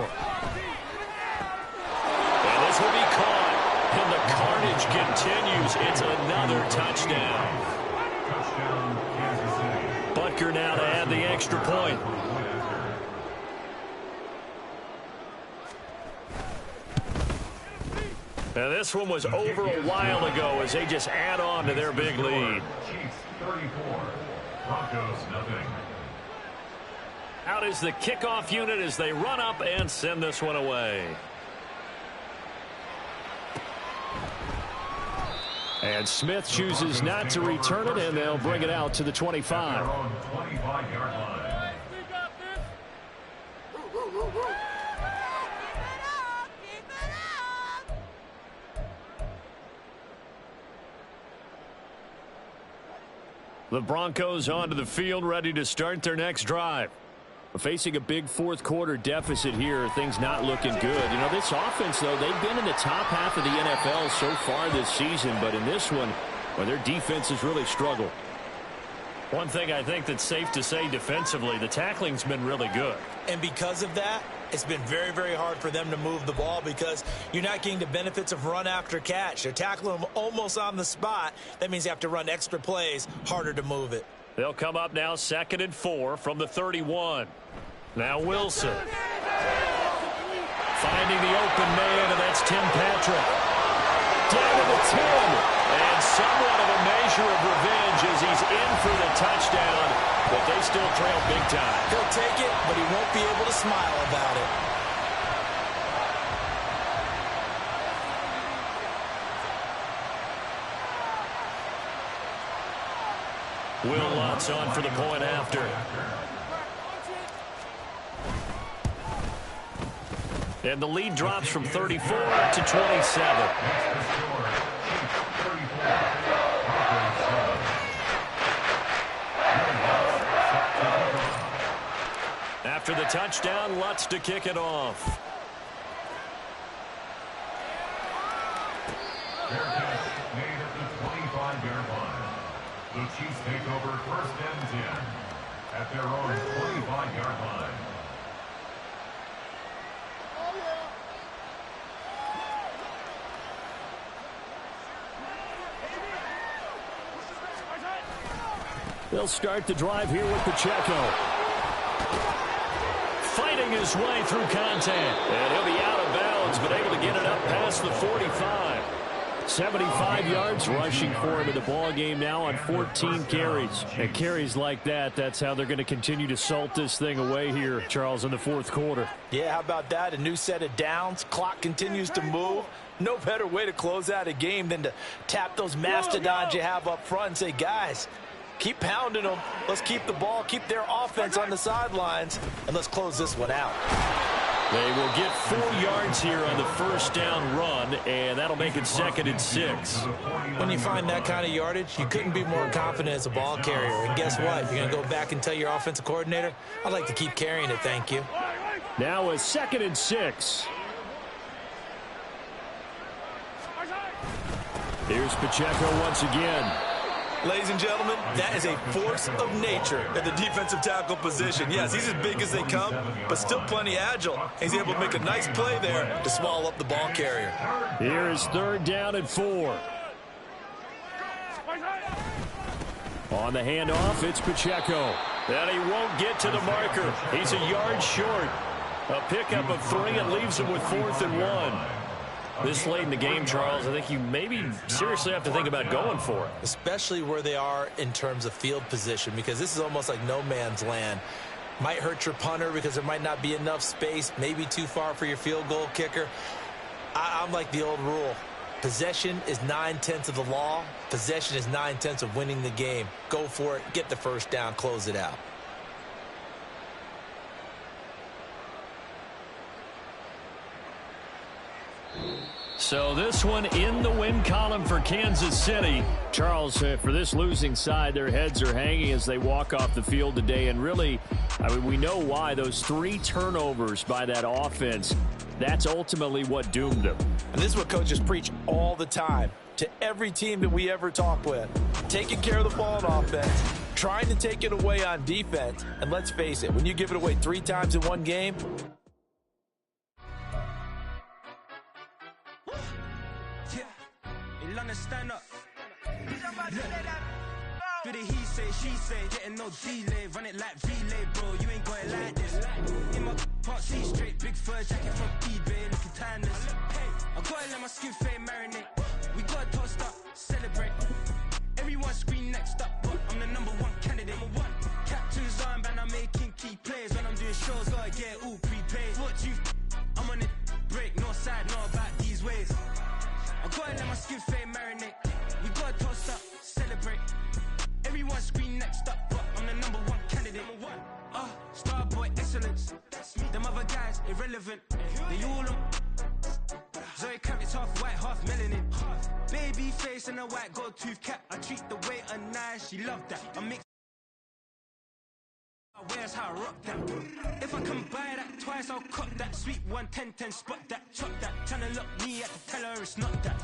this will be caught. And the carnage continues. It's another touchdown. Touchdown, Kansas City. Butker now to add the extra point. Now this one was over a while ago as they just add on to their big lead. Chiefs 34, Broncos nothing. Out is the kickoff unit as they run up and send this one away. And Smith chooses not to return it, and they'll bring it out to the 25. Their own 25-yard line. The Broncos onto the field, ready to start their next drive. Facing a big 4th quarter deficit here, things not looking good. You know, this offense, though, they've been in the top half of the NFL so far this season, but in this one, well, their defense has really struggled. One thing I think that's safe to say defensively, the tackling's been really good. And because of that, it's been very, very hard for them to move the ball because you're not getting the benefits of run after catch. They're tackling them almost on the spot. That means you have to run extra plays, harder to move it. They'll come up now 2nd and 4 from the 31. Now Wilson. Finding the open man, and that's Tim Patrick. Down to the 10. And somewhat of a measure of revenge as he's in for the touchdown, but they still trail big time. He'll take it, but he won't be able to smile about it. Will Lutz on for the point after. And the lead drops from 34 to 27. the touchdown, Lutz to kick it off. Fair catch made at the 25-yard line. The Chiefs take over 1st and 10 at their own 25-yard line. They'll start the drive here with Pacheco. Fighting his way through contact. And he'll be out of bounds, but able to get it up past the 45. 75 yards rushing for him in the ball game now on 14 carries. And carries like that, that's how they're going to continue to salt this thing away here, Charles, in the fourth quarter. Yeah, how about that? A new set of downs. Clock continues to move. No better way to close out a game than to tap those mastodons you have up front and say, guys, keep pounding them. Let's keep the ball, keep their offense on the sidelines, and let's close this one out. They will get 4 yards here on the first down run, and that'll make it 2nd and 6. When you find that kind of yardage, you couldn't be more confident as a ball carrier. And guess what? You're going to go back and tell your offensive coordinator, I'd like to keep carrying it, thank you. Now a 2nd and 6. Here's Pacheco once again. Ladies and gentlemen, that is a force of nature at the defensive tackle position. Yes, he's as big as they come, but still plenty agile. He's able to make a nice play there to swallow up the ball carrier. Here is 3rd down and 4. On the handoff, it's Pacheco. And he won't get to the marker. He's a yard short. A pickup of 3 and leaves him with 4th and 1. This late in the game, Charles, I think you maybe seriously have to think about going for it. Especially where they are in terms of field position, because this is almost like no man's land. Might hurt your punter because there might not be enough space, maybe too far for your field goal kicker. I'm like the old rule. Possession is 9/10 of the law. Possession is 9/10 of winning the game. Go for it, get the first down, close it out. So this one in the win column for Kansas City. Charles, for this losing side, their heads are hanging as they walk off the field today. And really, I mean, we know why. Those 3 turnovers by that offense, that's ultimately what doomed them. And this is what coaches preach all the time to every team that we ever talk with. Taking care of the ball on offense, trying to take it away on defense. And let's face it, when you give it away 3 times in one game, stand up. Do the he say, she say, getting no delay, run it like relay, bro. You ain't got it like this. In my part C straight, big fur jacket from eBay, looking timeless. I gotta let my skin fade marinate. We gotta toast up, celebrate. Everyone scream next up, but I'm the #1 candidate. Captain's armband, I'm making key plays. When I'm doing shows, gotta get all prepaid. What you? I'm on it, break, no side, no about these ways. I gotta let my skin fade marinate. We gotta toast up, celebrate. Everyone scream next up, but I'm the #1 candidate. Starboy excellence. Them other guys irrelevant. They all on. Zoe Kravitz half white, half melanin. Baby face and a white gold tooth cap. I treat the waiter nice, she love that. I mix. Where's how I rock that? If I can buy that twice, I'll cut that. Sweet 110, spot that, chop that. Tryna lock me at the teller, it's not that.